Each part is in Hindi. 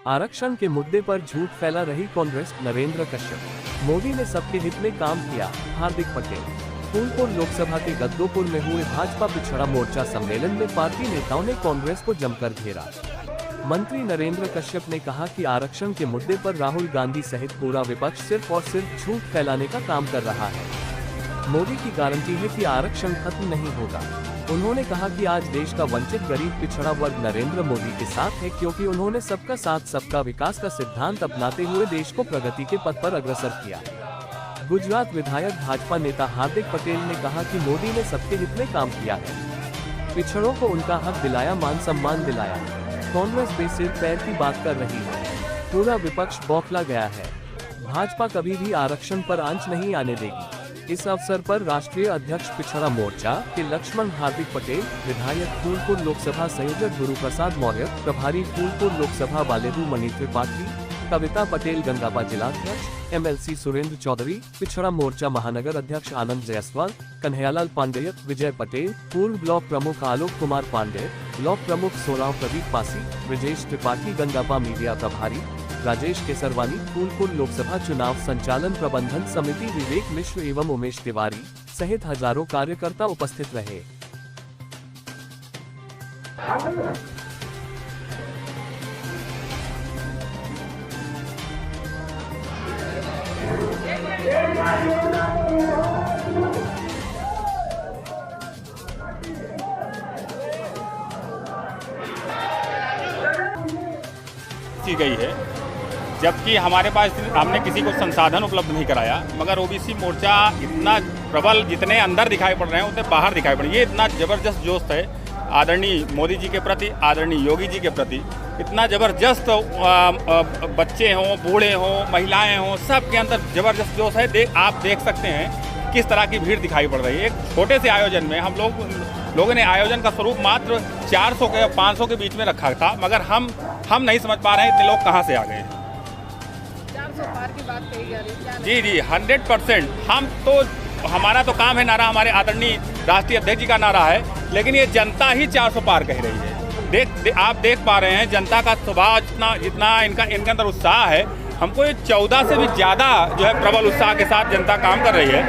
आरक्षण के मुद्दे पर झूठ फैला रही कांग्रेस, नरेंद्र कश्यप। मोदी ने सबके हित में काम किया, हार्दिक पटेल। फूलपुर लोकसभा के गद्दोपुर में हुए भाजपा पिछड़ा मोर्चा सम्मेलन में पार्टी नेताओं ने कांग्रेस को जमकर घेरा। मंत्री नरेंद्र कश्यप ने कहा कि आरक्षण के मुद्दे पर राहुल गांधी सहित पूरा विपक्ष सिर्फ और सिर्फ झूठ फैलाने का काम कर रहा है। मोदी की गारंटी है कि आरक्षण खत्म नहीं होगा। उन्होंने कहा कि आज देश का वंचित गरीब पिछड़ा वर्ग नरेंद्र मोदी के साथ है, क्योंकि उन्होंने सबका साथ सबका विकास का सिद्धांत अपनाते हुए देश को प्रगति के पथ पर अग्रसर किया। गुजरात विधायक भाजपा नेता हार्दिक पटेल ने कहा कि मोदी ने सबके हित में काम किया है, पिछड़ों को उनका हक दिलाया, मान सम्मान दिलाया। कांग्रेस बेसिर पैर की बात कर रही है, पूरा विपक्ष बौखला गया है। भाजपा कभी भी आरक्षण पर आंच नहीं आने देगी। इस अवसर पर राष्ट्रीय अध्यक्ष पिछड़ा मोर्चा के लक्ष्मण हार्दिक पटेल, विधायक फूलपुर लोकसभा संयोजक गुरु प्रसाद मौर्य, प्रभारी फूलपुर लोकसभा बालेदू मणि त्रिपाठी, कविता पटेल गंगापा जिलाध्यक्ष, MLC सुरेंद्र चौधरी, पिछड़ा मोर्चा महानगर अध्यक्ष आनंद जायसवाल, कन्हैयालाल पांडेय, विजय पटेल, पूर्व ब्लॉक प्रमुख आलोक कुमार पांडे, ब्लॉक प्रमुख सोलाव प्रदीप पासी, ब्रजेश त्रिपाठी, गंगापा मीडिया प्रभारी राजेश केसरवानी, फूलपुर लोकसभा चुनाव संचालन प्रबंधन समिति विवेक मिश्र एवं उमेश तिवारी सहित हजारों कार्यकर्ता उपस्थित रहे। की गई है, जबकि हमारे पास हमने किसी को संसाधन उपलब्ध नहीं कराया, मगर ओबीसी मोर्चा इतना प्रबल, जितने अंदर दिखाई पड़ रहे हैं उतने बाहर दिखाई पड़ रहे हैं। ये इतना जबरदस्त जोश है आदरणीय मोदी जी के प्रति, आदरणीय योगी जी के प्रति, इतना जबरदस्त बच्चे हों, बूढ़े हों, महिलाएं हों, सब के अंदर जबरदस्त जोश है। आप देख सकते हैं किस तरह की भीड़ दिखाई पड़ रही है। एक छोटे से आयोजन में हम लोगों ने आयोजन का स्वरूप मात्र 400 के 500 के बीच में रखा था, मगर हम नहीं समझ पा रहे हैं इतने लोग कहाँ से आ गए हैं। 400 पार की बात कही जा रही है। जी 100%। हमारा तो काम है, नारा हमारे आदरणीय राष्ट्रीय अध्यक्ष जी का नारा है, लेकिन ये जनता ही 400 पार कह रही है। आप देख पा रहे हैं जनता का स्वभाव, जितना इनके अंदर उत्साह है। हमको ये 14 से भी ज़्यादा जो है प्रबल उत्साह के साथ जनता काम कर रही है।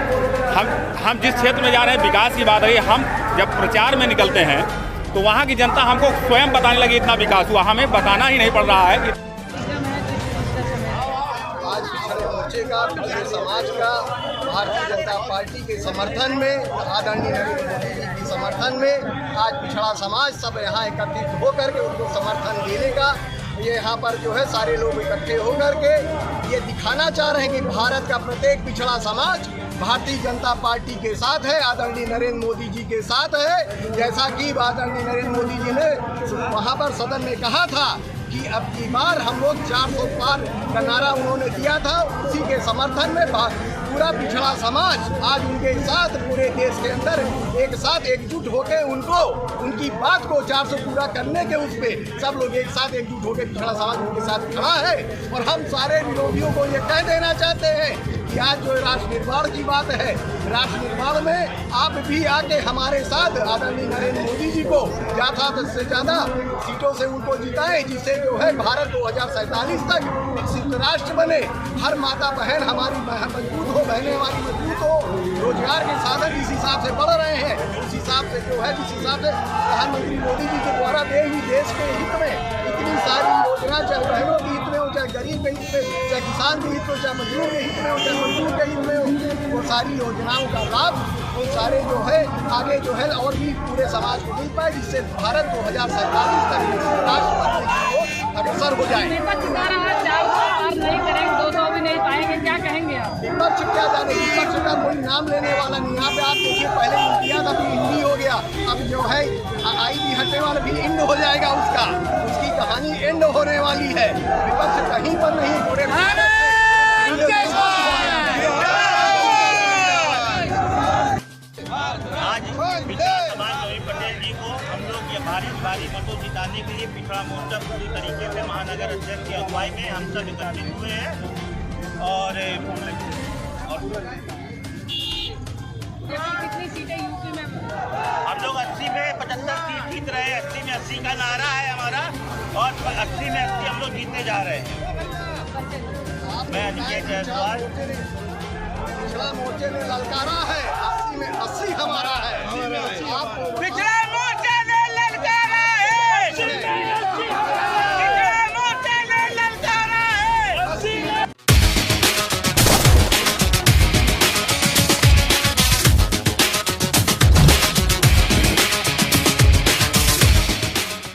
हम जिस क्षेत्र में जा रहे हैं, विकास की बात है, हम जब प्रचार में निकलते हैं तो वहाँ की जनता हमको स्वयं बताने लगी इतना विकास हुआ, हमें बताना ही नहीं पड़ रहा है। आज पिछड़े मोर्चे का, पिछड़े समाज का भारतीय जनता पार्टी के समर्थन में, आदरणीय नरेंद्र मोदी जी के समर्थन में आज पिछड़ा समाज सब यहाँ एकत्रित होकर के उनको समर्थन देने का, ये यहाँ पर जो है सारे लोग इकट्ठे होकर के ये दिखाना चाह रहे हैं कि भारत का प्रत्येक पिछड़ा समाज भारतीय जनता पार्टी के साथ है, आदरणीय नरेंद्र मोदी जी के साथ है। जैसा कि आदरणीय नरेंद्र मोदी जी ने वहाँ पर सदन में कहा था कि अब की बार हम लोग 400 पार का नारा उन्होंने दिया था, उसी के समर्थन में पूरा पिछड़ा समाज आज उनके साथ पूरे देश के अंदर एक साथ एकजुट होकर उनकी बात को 400 पूरा करने के उस पे सब लोग एक साथ एकजुट होकर पिछड़ा समाज उनके साथ खड़ा है। और हम सारे विरोधियों को ये कह देना चाहते हैं कि आज जो राष्ट्र निर्माण की बात है, राष्ट्र निर्माण में आप भी आके हमारे साथ आदरणीय नरेंद्र मोदी जी को ज़्यादा से ज़्यादा सीटों से उनको जिताएं, जिससे जो है भारत 2047 तक विकसित राष्ट्र बने। हर माता बहन हमारी मजबूत हो, बहनें हमारी मजबूत हो, रोजगार के साधन इस हिसाब से बढ़ रहे हैं, उस हिसाब से जो है जिस हिसाब से प्रधानमंत्री मोदी जी के द्वारा देश के हित में इतनी सारी योजना, चाहे बहनों के हित में हो, चाहे गरीब के हित में, चाहे किसान के हित में, चाहे मजदूर के हित में हो, चाहे मजदूर के हित में हो, वो सारी योजनाओं का लाभ वो सारे जो है आगे जो है और भी पूरे समाज को मिल पाए, जिससे भारत 2047 तक राष्ट्र बनने की ओर अग्रसर हो जाए। विपक्ष नहीं करेंगे, 200 भी नहीं पाएंगे, क्या कहेंगे आप? विपक्ष क्या जाने, विपक्ष का कोई नाम लेने वाला नहीं। यहाँ पे आप देखिए, पहले इंडिया था फिर हिंदी हो गया, अब जो है आई भी हटने वाला भी एंड हो जाएगा, उसकी कहानी एंड होने वाली है। विपक्ष कहीं पर नहीं, पूरे पटेल जी को हम लोग ये भारी मतों जिताने के लिए पिछड़ा मोर्चा पूरी तरीके से महानगर अध्यक्ष की अगुवाई में हम सब एकत्रित हुए हैं। और कितनी सीटें यूपी में? हम लोग 80 में 75 सीट जीत रहे हैं। 80 में 80 का नारा है हमारा और 80 में 80 हम लोग जीतते जा रहे हैं। मैं अनिकेत जायसवाल। पिछड़ा मोर्चे ने ललकारा है, 80 में 80 हमारा है। पिछड़ा